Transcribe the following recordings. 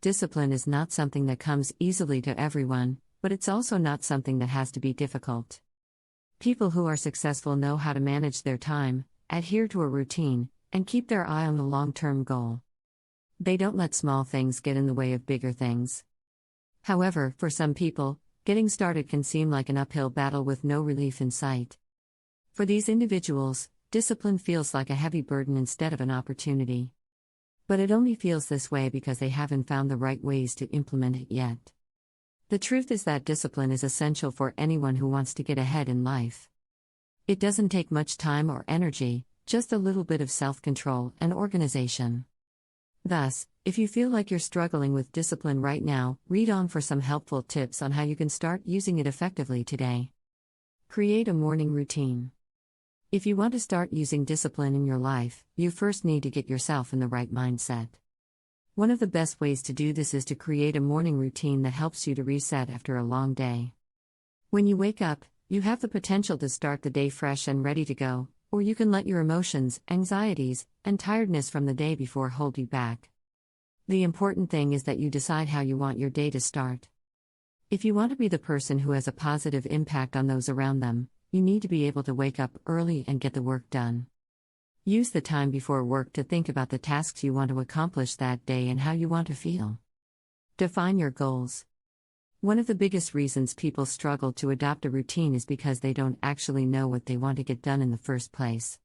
discipline is not something that comes easily to everyone, but it's also not something that has to be difficult. People who are successful know how to manage their time, adhere to a routine, and keep their eye on the long-term goal. They don't let small things get in the way of bigger things. However, for some people, getting started can seem like an uphill battle with no relief in sight. For these individuals, discipline feels like a heavy burden instead of an opportunity. But it only feels this way because they haven't found the right ways to implement it yet. The truth is that discipline is essential for anyone who wants to get ahead in life. It doesn't take much time or energy, just a little bit of self-control and organization. Thus, if you feel like you're struggling with discipline right now, read on for some helpful tips on how you can start using it effectively today. Create a morning routine. If you want to start using discipline in your life, you first need to get yourself in the right mindset. One of the best ways to do this is to create a morning routine that helps you to reset after a long day. When you wake up, you have the potential to start the day fresh and ready to go, or you can let your emotions, anxieties, and tiredness from the day before hold you back. The important thing is that you decide how you want your day to start. If you want to be the person who has a positive impact on those around them, you need to be able to wake up early and get the work done. Use the time before work to think about the tasks you want to accomplish that day and how you want to feel. Define your goals. One of the biggest reasons people struggle to adopt a routine is because they don't actually know what they want to get done in the first place.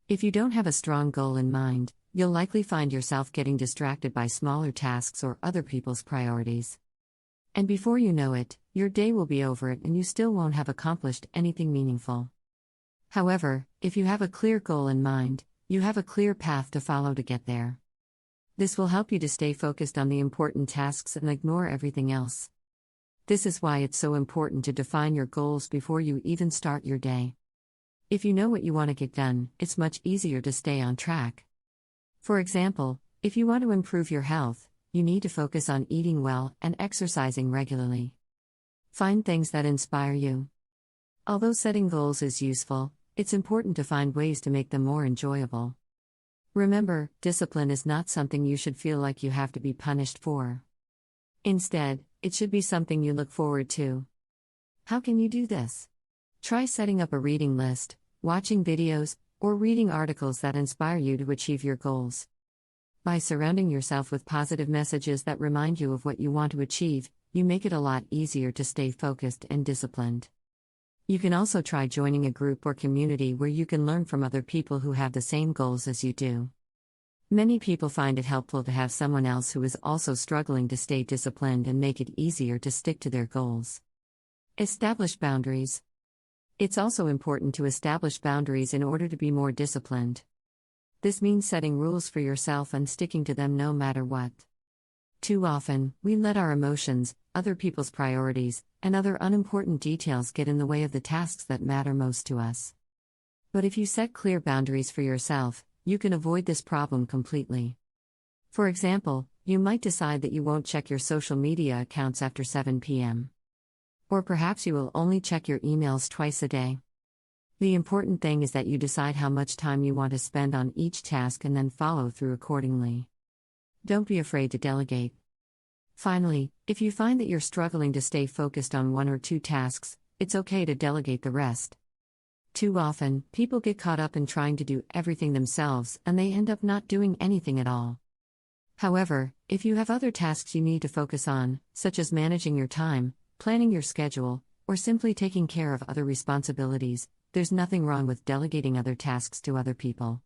If you don't have a strong goal in mind, you'll likely find yourself getting distracted by smaller tasks or other people's priorities. And before you know it, your day will be over and you still won't have accomplished anything meaningful. However, if you have a clear goal in mind, you have a clear path to follow to get there. This will help you to stay focused on the important tasks and ignore everything else. This is why it's so important to define your goals before you even start your day. If you know what you want to get done, it's much easier to stay on track. For example, if you want to improve your health, you need to focus on eating well and exercising regularly. Find things that inspire you. Although setting goals is useful, it's important to find ways to make them more enjoyable. Remember, discipline is not something you should feel like you have to be punished for. Instead, it should be something you look forward to. How can you do this? Try setting up a reading list, watching videos, or reading articles that inspire you to achieve your goals. By surrounding yourself with positive messages that remind you of what you want to achieve, you make it a lot easier to stay focused and disciplined. You can also try joining a group or community where you can learn from other people who have the same goals as you do. Many people find it helpful to have someone else who is also struggling to stay disciplined and make it easier to stick to their goals. Establish boundaries. It's also important to establish boundaries in order to be more disciplined. This means setting rules for yourself and sticking to them no matter what. Too often, we let our emotions, other people's priorities, and other unimportant details get in the way of the tasks that matter most to us. But if you set clear boundaries for yourself, you can avoid this problem completely. For example, you might decide that you won't check your social media accounts after 7 p.m. Or perhaps you will only check your emails twice a day. The important thing is that you decide how much time you want to spend on each task and then follow through accordingly. Don't be afraid to delegate. Finally, if you find that you're struggling to stay focused on one or two tasks, it's okay to delegate the rest. Too often, people get caught up in trying to do everything themselves and they end up not doing anything at all. However, if you have other tasks you need to focus on, such as managing your time, planning your schedule, or simply taking care of other responsibilities, there's nothing wrong with delegating other tasks to other people.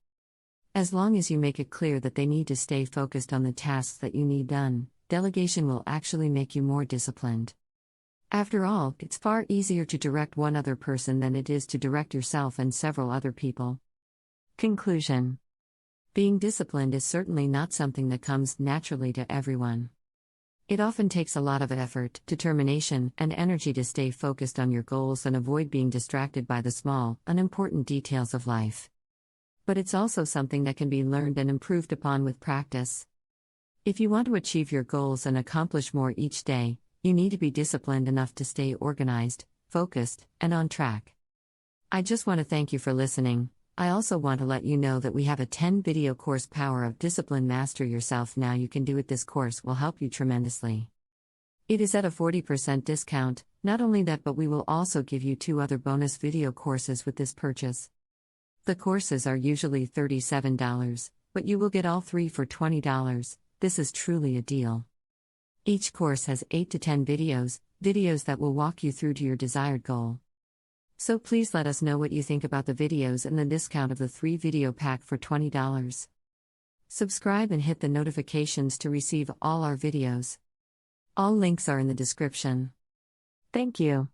As long as you make it clear that they need to stay focused on the tasks that you need done, delegation will actually make you more disciplined. After all, it's far easier to direct one other person than it is to direct yourself and several other people. Conclusion. Being disciplined is certainly not something that comes naturally to everyone. It often takes a lot of effort, determination, and energy to stay focused on your goals and avoid being distracted by the small, unimportant details of life. But it's also something that can be learned and improved upon with practice. If you want to achieve your goals and accomplish more each day, you need to be disciplined enough to stay organized, focused, and on track. I just want to thank you for listening. I also want to let you know that we have a 10-video course, Power of Discipline, Master Yourself Now You Can Do It. This course will help you tremendously. It is at a 40% discount. Not only that, but we will also give you 2 other bonus video courses with this purchase. The courses are usually $37, but you will get all 3 for $20. This is truly a deal. Each course has 8 to 10 videos that will walk you through to your desired goal. So please let us know what you think about the videos and the discount of the 3-video pack for $20. Subscribe and hit the notifications to receive all our videos. All links are in the description. Thank you.